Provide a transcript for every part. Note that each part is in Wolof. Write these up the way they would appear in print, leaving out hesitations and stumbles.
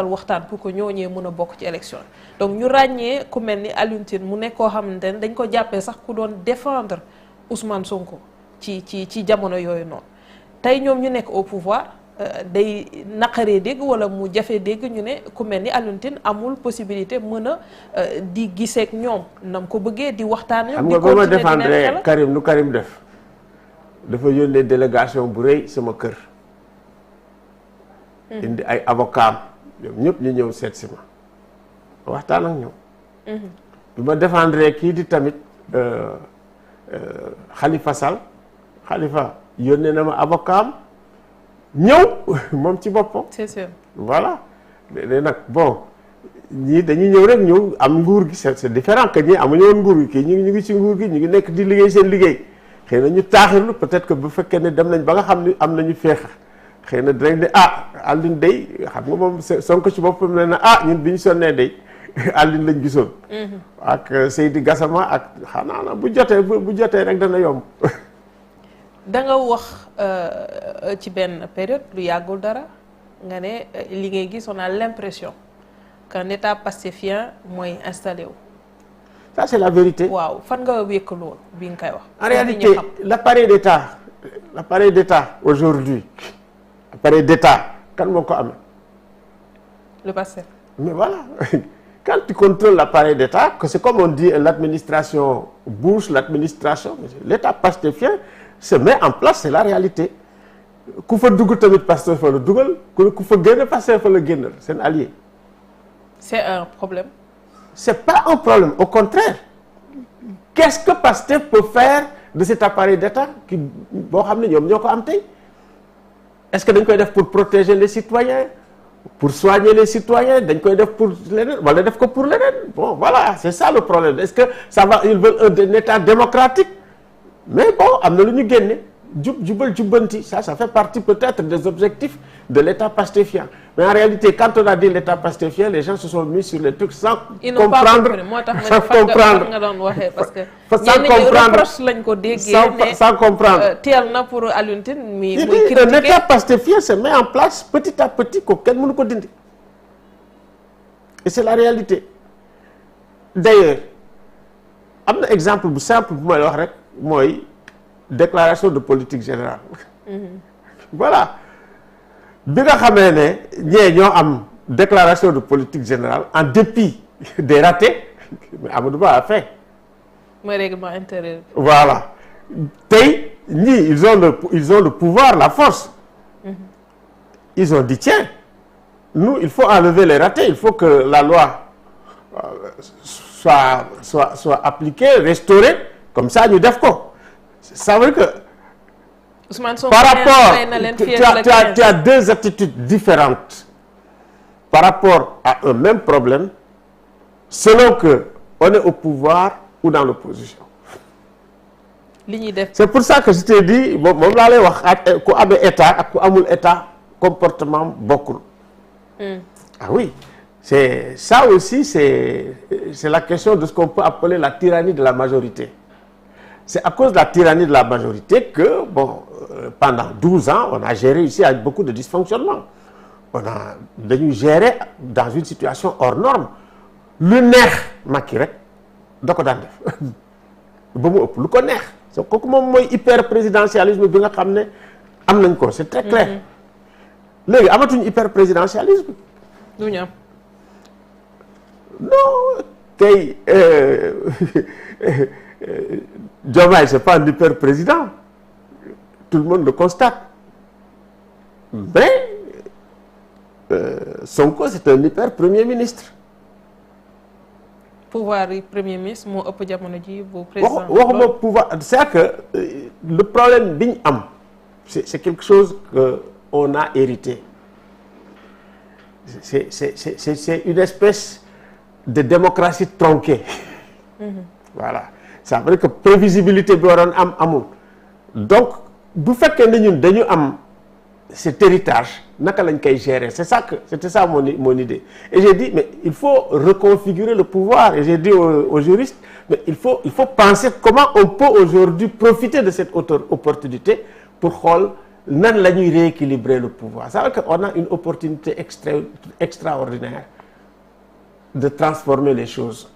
waxtaan pour que ñooñee mën a bokk ci élection donc ñu ràññee ku mel ni Alioune Tine mu nekk koo xamante ne dañ ko jàppee sax ku doon défendre Ousmane Sonko ci jamono yooyu noonu tey ñoom ñu nekk au pouvoir day naqaree dégg wala mu jafe dégg ñu ne ku mel ni Alioune Tine amul possibilité mën a di giseek ñoom nam ko bëggee di waxtaan. xam nga ba ma défendre Karim lu Karim def dafa yónnee délégation bu rëy sama kër. indi ay avocat ñoom ñëpp ñu ñëw seet si ma waxtaan ak ñoom. bi ma défendre kii di tamit Khalifa Sall Khalifa yónnee na ma avocat am ñëw moom ci boppam. c'est sûr. voilà léegi nag bon ñii dañuy ñëw rek ñëw am nguur gi c'est différent que ñii amuñu woon nguur gi kii ñu ngi ci nguur gi ñu ngi nekk di liggéey seen liggéey xëy na ñu taaxirlu peut-être que bu fekkee ne dem nañ ba nga xam ni am nañu féex xëy na dinañ ne Alioune day xam nga moom Sonko ci boppam ne na ñun bi ñu sonnee day Alioune lañ gisoon. ak Seydi Gassama ak xanaa bu jotee rek dana yomb. da nga wax ci benn période lu yàggul dara nga ne li ngay gis on a l'impression qu'un état pastéfien mooy installé wu. ça c'est la vérité. waaw fan nga wékk loolu bi nga koy wax. en réalité l'appareil d'état aujourd'hui appareil d'état kan moo ko amee. le Pastef. mais voilà quand tu contrôles l'appareil d'état que c'est comme on dit l'administration Bush l'administration l'état pastéfien se met en place, c'est la réalité. ku fa dugg tamit Pastef fa la dugal ku fa génn Pastef fa la génnal seen allié. c'est un problème. c'est pas un problème au contraire. qu'est-ce que Pastef peut faire de cet appareil d'État qui boo xam ne ñoom ñoo ko am tey est-ce que dañ koy def pour protéger les citoyens pour soigner les citoyens dañ koy def pour leneen wala def ko pour leneen bon voilà c'est ça le problème est-ce que ça va ils veulent un État démocratique. mais bon am na lu ñu génne jubal jubbanti ça fait partie peut-être des objectifs de l'État pastéfien mais en réalité quand on a dit l'État pastéfien les gens se sont mis sur les trucs sans comprendre sans comprendre nga doon waxee parce que ñenn reproche lañ ko déggee sans comprendre teel na pour Alioune Tine muy critiquer un État pastéfien se met en place petit à petit ko kenn mënu ko dindi et c'est la réalité d'ailleurs am na exemple bu simple bu may wax rek mooy déclaration de politique générale. voilà bi nga xamee ne ñee ñoo am déclaration de politique générale en dépit des ratés mais Amadou Ba a fait. mooy règlement intérieur. voilà tey ñii ils ont le pouvoir la force. ils ont dit tiens nous il faut enlever les ratés il faut que la loi soit appliquée restaurée comme ça ñu def ko. ça veut dire que par rapport tu as deux attitudes différentes par rapport à un même problème selon que on est au pouvoir ou dans l'opposition. li ñuy def c'est pour ça que je t'ai dit moom laa lay wax ak ku amee état ak ku amul état comportement bokkul. ah oui c'est ça aussi c'est la question de ce qu'on peut appeler la tyrannie de la majorité. C'est à cause de la tyrannie de la majorité que, pendant 12 ans, on a géré ici avec beaucoup de dysfonctionnements. dañuy gérer dans une situation hors norme. lu neex Macky rek da ko daan def ba mu ëpp lu ko neex. kooku moom mooy hyper présidentialisme bi nga xam ne am nañ ko c'est très clair. léegi amatuñ hyper présidentialisme. du ñu am. non kay. Diomaye c'est pas un hyper président tout le monde le constate mais Sonko c'est un hyper premier ministre. pouvoir yi premier ministre moo ëpp jamono ji bu président. waxuma pouvoir c'est que le problème bi ñu am c'est quelque chose que on a hérité c'est une espèce de démocratie tronquée. voilà. ça veut dire que prévisibilité bi waroon am amul donc bu fekkee ne ñun dañu am cet héritage naka lañ koy gérer c'était ça mon idée et j'ai dit mais il faut reconfigurer le pouvoir et j'ai dit aux juristes mais il faut penser comment on peut aujourd'hui profiter de cette opportunité pour xool nan la ñuy rééquilibrer le pouvoir. Ça veut dire qu'on a une opportunité extraordinaire de transformer les choses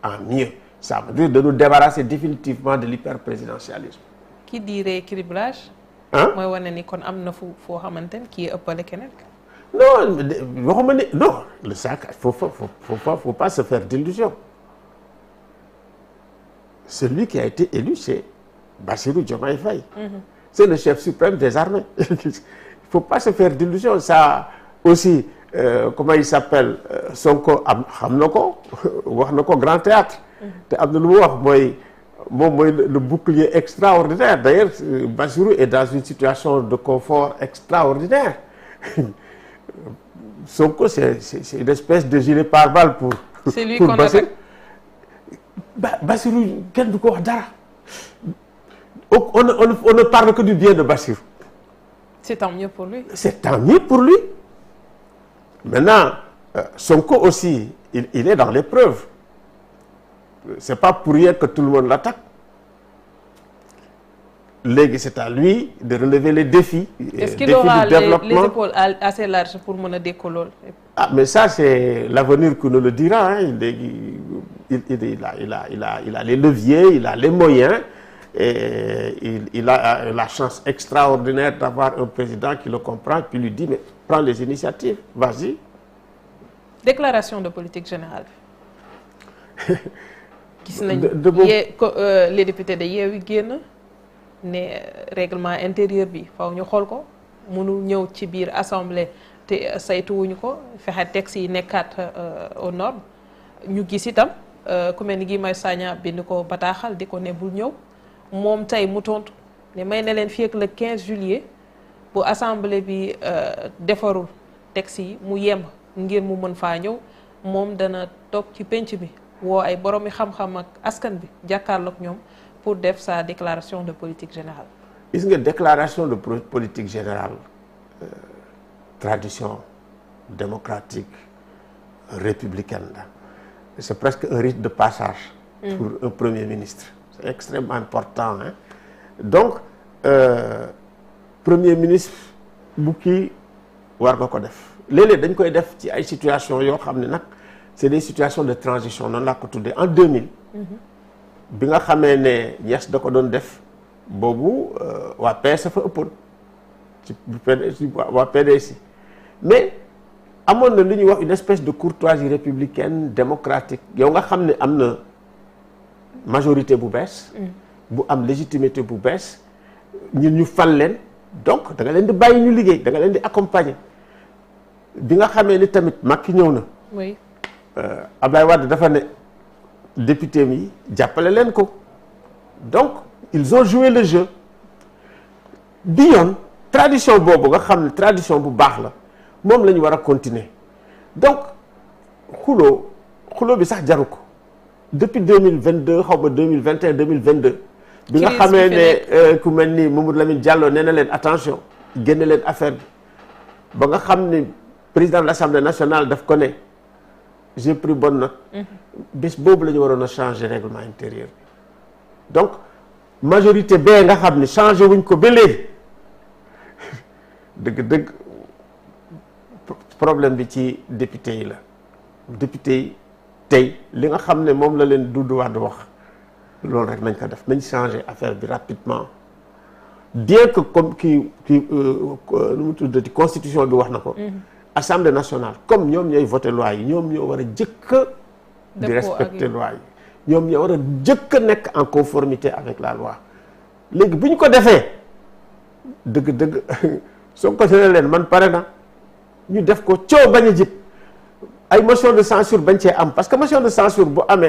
en mieux. Ça veut dire de nous débarrasser définitivement de l'hyperprésidentialisme. Qui dit rééquilibrage. Hein? mooy wane ni kon am na fu foo xamante ne kii ëppale keneen. Non waxuma ne non le sac faut pas se faire d'illusions. Celui qui a été élu c'est Bassirou Diomaye Faye. C'est le chef suprême des armées. Il faut pas se faire d'illusions. Ça aussi comment il s'appelle Sonko xam na ko wax na ko Grand Théâtre te am na lu mu wax mooy le bouclier extraordinaire. D'ailleurs Bassirou est dans une situation de confort extraordinaire. Sonko c'est une espèce de gilet pare-balles pour c'est lui qu'on attaque. Bassirou kenn du ko wax dara. On ne parle que du bien de Bassirou. C'est tant mieux pour lui. C'est tant mieux pour lui. Maintenant Sonko aussi il est dans l'épreuve. C'est pas pour rien que tout le monde l'attaque. Léegi c'est à lui de relever les défis. Est-ce qu'il aura les épaules assez larges pour mën a dékku lool? Ah mais ça c'est l'avenir qui nous le dira, hein. Léegi il a les leviers, il a les moyens et il a la chance extraordinaire d'avoir un président qui le comprend puis lui dit mais prends les initiatives, vas-y. Déclaration de politique générale. Gis nañ les députés de Yewwi génn ne règlement intérieur bi faw ñu xool ko mënul ñëw ci biir assemblée te saytuwuñu ko fexe texte yi nekkaat aux normes. Ñu gis itam ku mel ni Guy Marius Sagna bind ko bataaxal di ko ne bul ñëw moom tey mu tontu ne may na leen fii ak le 15 juillet bu assemblée bi defarul texte yi mu yemb ngir mu mën faa ñëw moom dana toog ci penc bi woo ay boroomi xam-xam ak askan bi jàkkaarloog ñoom pour def sa déclaration de politique générale. Gis nga déclaration de politique générale tradition démocratique républicaine la. C'est presque un rite de passage pour un premier ministre. C'est extrêmement important, hein. Donc premier ministre bu kii war nga ko def léeg-léeg dañ koy def ci ay situations yoo xam ne nag c'est des situations de transition noonu laa ko tuddee en 2000. bi nga xamee ne Niass da ko doon def boobu waa PS fa ëppoon ci waa PDS mais amoon na lu ñuy wax une espèce de courtoisie républicaine démocratique yow nga xam ne am na majorité bu bees bu am légitimité bu bees ñun ñu fal leen donc da nga leen di bàyyi ñu liggéey da nga leen di accompagner bi nga xamee ni tamit Macky ñëw na oui Abdoulaye Wade dafa ne député mi jàppale leen ko donc ils ont joué le jeu bi yoon tradition boobu nga xam ne tradition bu baax la moom la ñu war a continuer donc xuloo bi sax jaru ko depuis 2022 xaw ma 2021 2022 bi nga xamee ne ku mel ni Mamadou Lamine Diallo nee na leen attention génne leen affaire bi ba nga xam ni président de l'Assemblée nationale daf ko ne j'ai pris bonne note bés boobu la ñu waroon a changer règlement intérieur bi donc majorité bee nga xam ni changé wuñ ko ba léegi dëgg-dëgg problème bi ci député yi la député yi tey li nga xam ne moom la leen Doudou Wade wax loolu rek nañ ko def nañ changer affaire bi rapidement bien que comme nu mu tuddati constitution bi wax na ko Assemblée nationale comme ñoom ñooy voter loi yi ñoom ñoo war a jëkk di respecter loi yi ñoom ñoo war a jëkk nekk en conformité avec la loi léegi bu ñu ko defee dëgg-dëgg soo ko ne leen man pare na ñu def ko coow bañ a jib ay motion de censure bañ cee am parce que motion de censure bu amee